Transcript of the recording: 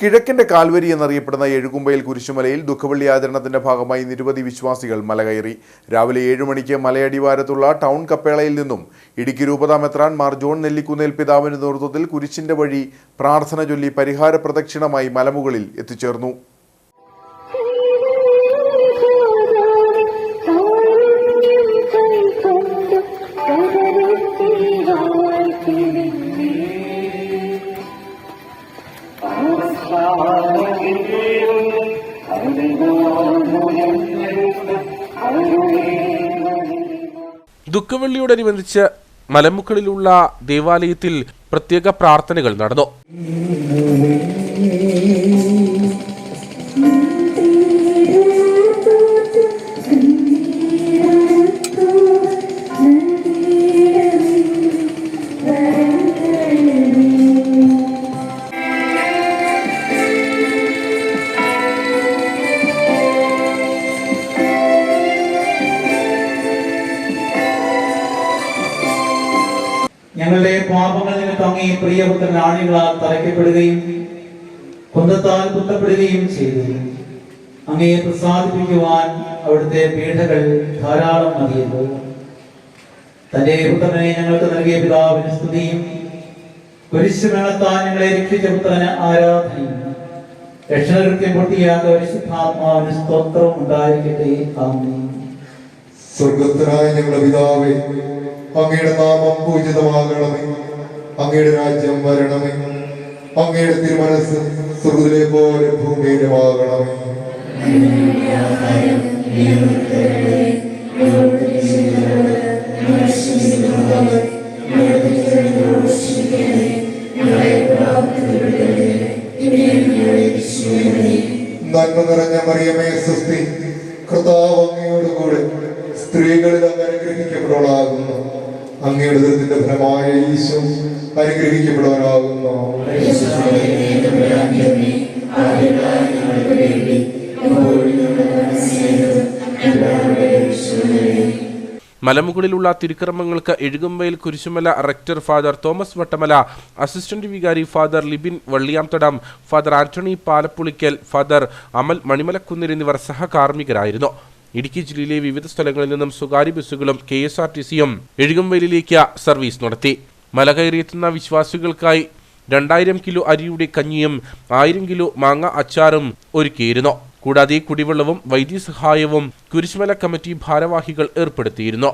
കിഴക്കിന്റെ Calvary എന്നറിയപ്പെടുന്ന എഴുകുമ്പയിൽ കുരിശുമലയിൽ ദുഃഖവെള്ളി ആചരണത്തിന്റെ ഭാഗമായി നിരവധി വിശ്വാസികൾ മലകയറി. രാവിലെ 7 മണിക്ക് മലയടിവാരത്തുള്ള ടൗൺ കപ്പേളയിൽ നിന്നും ഇടുക്കി രൂപതാ മെത്രാൻ മാർ ജോൺ നെല്ലിക്കുന്നേൽ പിതാവിന്റെ നേതൃത്വത്തിൽ കുരിശിന്റെ വഴി പ്രാർത്ഥന ചൊല്ലി പരിഹാര പ്രദക്ഷിണമായി മലമുകളിൽ എത്തിച്ചേർന്നു. ദുഃഖവെള്ളിയോടനുബന്ധിച്ച് മലമുകളിലുള്ള ദേവാലയത്തിൽ പ്രത്യേക പ്രാർത്ഥനകൾ നടന്നു. ഞങ്ങളുടെ പാപങ്ങൾ നിമിത്തം അങ്ങേ പ്രിയപുത്രൻ ആണികളാൽ തറയ്ക്കപ്പെടുകയും കുന്തത്താൽ കുത്തപ്പെടുകയും ചെയ്തു. അങ്ങയെ പ്രസാദിപ്പിക്കുവാൻ അവിടുത്തെ പീഡകൾ ധാരാളം മതിയല്ലോ. തന്റെ പുത്രനെ ഞങ്ങൾക്ക് നൽകിയ പിതാവിന് സ്തുതിയും കുരിശുമരണത്താൽ ഞങ്ങളെ രക്ഷിച്ച പുത്രന് ആരാധനയും രക്ഷകൃത്യം പൂർത്തിയാക്കിയ പരിശുദ്ധാത്മാവിന് സ്തോത്രവും ഉണ്ടായിരിക്കട്ടെ. ആമേൻ. സ്വർഗസ്ഥനായ ഞങ്ങളുടെ പിതാവേ, അങ്ങയുടെ നാമം പൂജിതമാകണമേ. അങ്ങയുടെ രാജ്യം വരണമേ. അങ്ങയുടെ തിരുമനസ് സ്വർഗ്ഗത്തിലെ പോലെ ഭൂമിയിലുമാകണമേ. നന്മ നിറഞ്ഞ മറിയമേ സ്വസ്തി, കർത്താവ് അങ്ങയോടുകൂടെ സ്ത്രീകളിൽ അങ്ങ് അനുഗ്രഹിക്കപ്പെട്ടവളാകുന്നു. അങ്ങയുടെ ദുരിതത്തിന്റെ ഫലമായ ഈശോ അനുഗ്രഹിക്കപ്പെട്ടവനാകുന്നു. മലമുകളിലുള്ള തിരുക്കർമ്മങ്ങൾക്ക് എഴുകുമ്പയിൽ Kurisumala rector father Thomas Vattamala, assistant വികാരി father Libin Valliyamthadam, father Antony Palappulickal, father Amal Manimalakkunnil എന്നിവർ സഹകാർമ്മികരായിരുന്നു. ഇടുക്കി ജില്ലയിലെ വിവിധ സ്ഥലങ്ങളിൽ നിന്നും സ്വകാര്യ ബസ്സുകളും KSRTCയും എഴുകുമ്പയിലേക്ക് സർവീസ് നടത്തി. മല കയറിയെത്തുന്ന വിശ്വാസികൾക്കായി 2000 കിലോ അരിയുടെ കഞ്ഞിയും 1000 കിലോ മാങ്ങ അച്ചാറും ഒരുക്കിയിരുന്നു. കൂടാതെ കുടിവെള്ളവും വൈദ്യസഹായവും കുരിശുമല കമ്മിറ്റി ഭാരവാഹികൾ ഏർപ്പെടുത്തിയിരുന്നു.